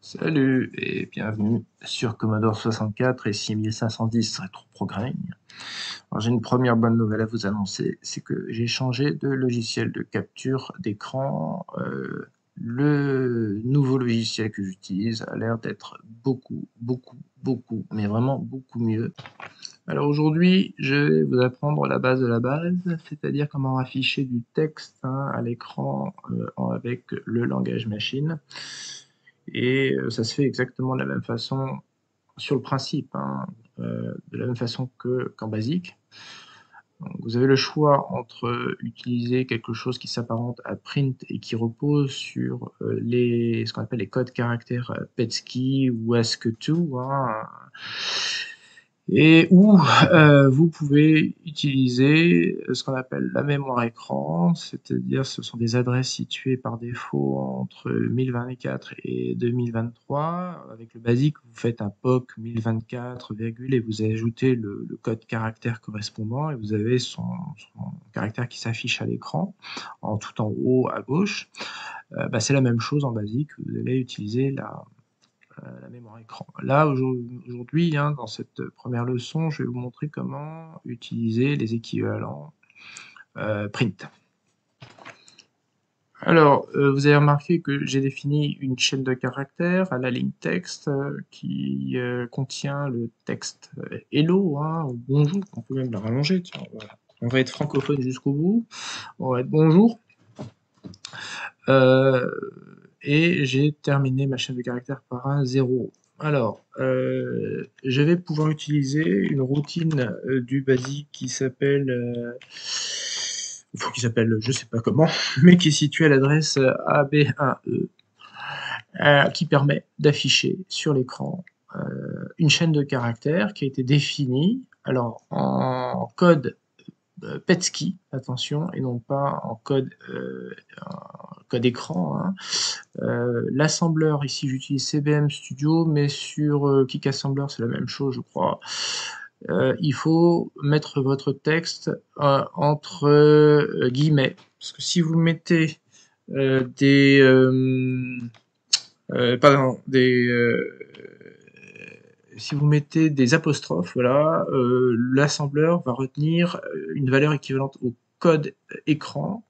Salut et bienvenue sur Commodore 64 et 6510 Retro Programming. Alors, j'ai une première bonne nouvelle à vous annoncer, c'est que j'ai changé de logiciel de capture d'écran. Le nouveau logiciel que j'utilise a l'air d'être beaucoup, mais vraiment beaucoup mieux. Alors aujourd'hui, je vais vous apprendre la base de la base, c'est-à-dire comment afficher du texte à l'écran avec le langage machine. Et ça se fait exactement de la même façon sur le principe, de la même façon qu'en BASIC. Donc, vous avez le choix entre utiliser quelque chose qui s'apparente à print et qui repose sur ce qu'on appelle les codes caractères PETSCI ou ASCII2, et où vous pouvez utiliser ce qu'on appelle la mémoire écran, c'est-à-dire ce sont des adresses situées par défaut entre 1024 et 2023. Avec le BASIC, vous faites un POC 1024, et vous ajoutez le code caractère correspondant et vous avez son caractère qui s'affiche à l'écran, tout en haut à gauche. C'est la même chose en BASIC, vous allez utiliser la mémoire écran. Là, aujourd'hui, dans cette première leçon, je vais vous montrer comment utiliser les équivalents print. Alors, vous avez remarqué que j'ai défini une chaîne de caractères à la ligne texte qui contient le texte hello, ou bonjour, on peut même la rallonger, tiens, voilà. On va être francophone jusqu'au bout, on va être bonjour. Et j'ai terminé ma chaîne de caractères par un 0. Alors, je vais pouvoir utiliser une routine du BASIC qui s'appelle, je sais pas comment, mais qui est située à l'adresse AB1E, qui permet d'afficher sur l'écran une chaîne de caractères qui a été définie alors en code PETSCI, attention, et non pas en code écran. L'assembleur, ici j'utilise CBM Studio, mais sur Kick Assembler c'est la même chose, je crois. Il faut mettre votre texte entre guillemets, parce que si vous mettez si vous mettez des apostrophes, voilà, l'assembleur va retenir une valeur équivalente au code écran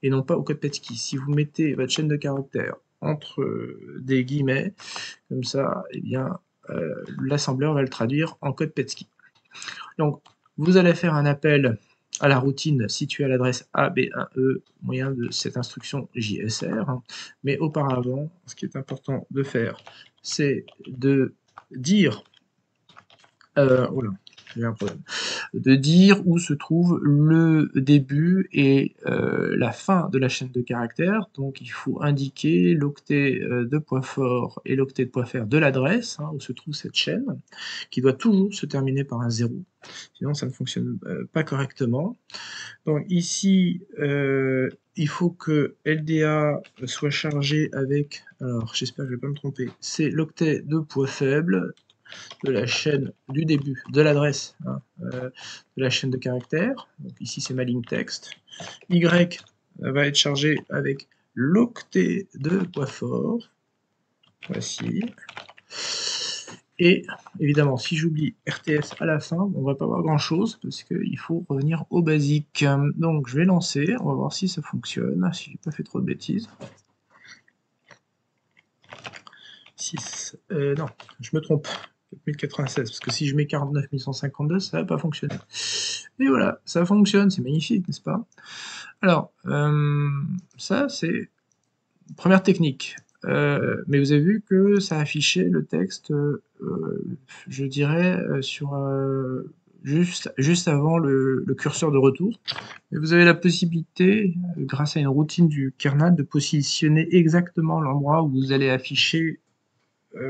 et non pas au code PETSCI. Si vous mettez votre chaîne de caractères entre des guillemets, comme ça, eh bien, l'assembleur va le traduire en code PETSCI. Donc, vous allez faire un appel à la routine située à l'adresse AB1E au moyen de cette instruction JSR. Mais auparavant, ce qui est important de faire, c'est de dire j'ai un problème. De dire où se trouve le début et la fin de la chaîne de caractères. Donc il faut indiquer l'octet de point fort et l'octet de point faible de l'adresse, où se trouve cette chaîne, qui doit toujours se terminer par un 0. Sinon ça ne fonctionne pas correctement. Donc ici, il faut que LDA soit chargé avec, alors j'espère que je ne vais pas me tromper, c'est l'octet de point faible de la chaîne du début de l'adresse de la chaîne de caractères. Donc ici c'est ma ligne texte. Y va être chargé avec l'octet de poids fort. Voici. Et évidemment, si j'oublie RTS à la fin, on va pas voir grand chose parce qu'il faut revenir au basique. Donc je vais lancer, on va voir si ça fonctionne, si j'ai pas fait trop de bêtises. 6. Non, je me trompe. 4096, parce que si je mets 49152, ça va pas fonctionner. Mais voilà, ça fonctionne, c'est magnifique, n'est-ce pas? Alors, ça c'est une première technique. Mais vous avez vu que ça affichait le texte, je dirais, juste avant le curseur de retour. Et vous avez la possibilité, grâce à une routine du kernel, de positionner exactement l'endroit où vous allez afficher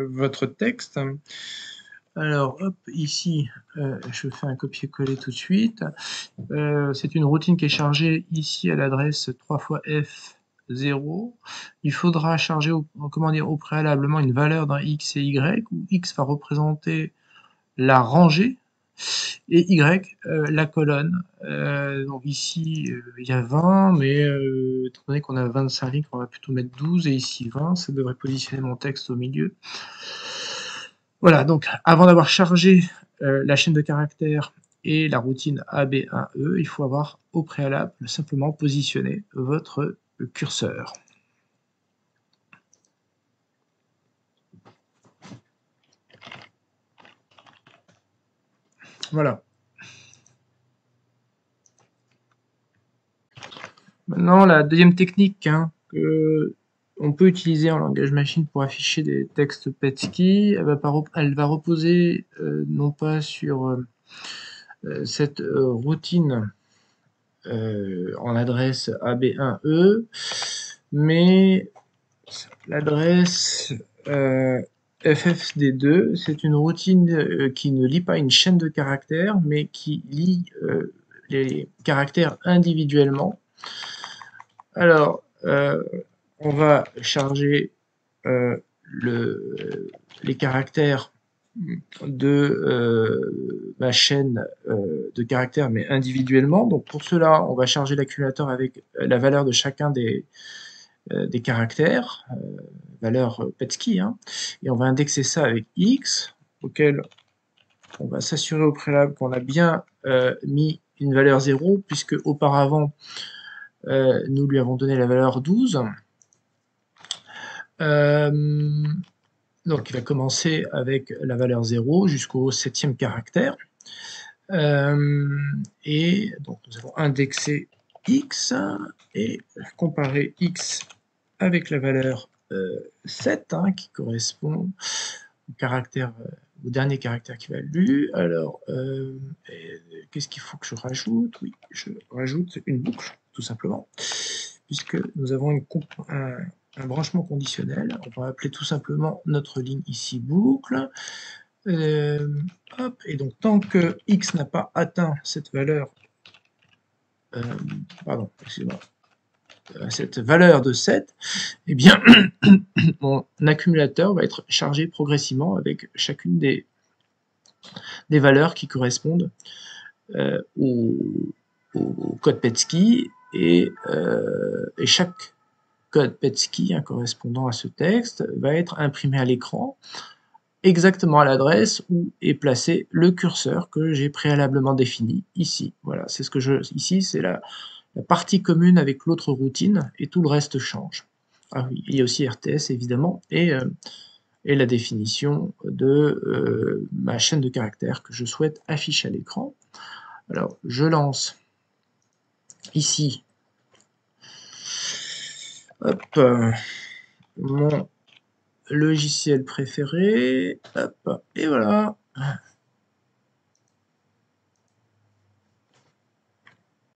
votre texte. Alors, hop, ici, je fais un copier-coller tout de suite. C'est une routine qui est chargée ici à l'adresse 3 fois F0. Il faudra charger au préalablement une valeur dans X et Y, où X va représenter la rangée et Y, la colonne. Donc ici, il y a 20, mais étant donné qu'on a 25 lignes, on va plutôt mettre 12, et ici 20, ça devrait positionner mon texte au milieu. Voilà, donc avant d'avoir chargé la chaîne de caractères et la routine AB1E, il faut avoir au préalable simplement positionné votre curseur. Voilà. Maintenant, la deuxième technique que on peut utiliser en langage machine pour afficher des textes Petsky, elle va reposer non pas sur cette routine en adresse AB1E, mais l'adresse FFD2. C'est une routine qui ne lit pas une chaîne de caractères, mais qui lit les caractères individuellement. Alors, on va charger les caractères de ma chaîne de caractères, mais individuellement. Donc pour cela, on va charger l'accumulateur avec la valeur de chacun des caractères, valeur Petsky, et on va indexer ça avec X, auquel on va s'assurer au préalable qu'on a bien mis une valeur 0, puisque auparavant, nous lui avons donné la valeur 12. Donc il va commencer avec la valeur 0 jusqu'au 7e caractère. Et donc nous allons indexer X et comparer X avec la valeur 7, qui correspond au dernier caractère qui va être lu. Alors, qu'est-ce qu'il faut que je rajoute? Oui, je rajoute une boucle, tout simplement, puisque nous avons un branchement conditionnel. On va appeler tout simplement notre ligne ici boucle. Hop, et donc tant que X n'a pas atteint cette valeur, pardon, excusez-moi, cette valeur de 7, eh bien, mon accumulateur va être chargé progressivement avec chacune des valeurs qui correspondent au code Petsky, et chaque code Petsky correspondant à ce texte va être imprimé à l'écran exactement à l'adresse où est placé le curseur que j'ai préalablement défini ici. Voilà, c'est ce que ici, c'est la partie commune avec l'autre routine, et tout le reste change. Ah oui, il y a aussi RTS évidemment, et la définition de ma chaîne de caractères que je souhaite afficher à l'écran. Alors, je lance ici hop, mon logiciel préféré, hop, et voilà.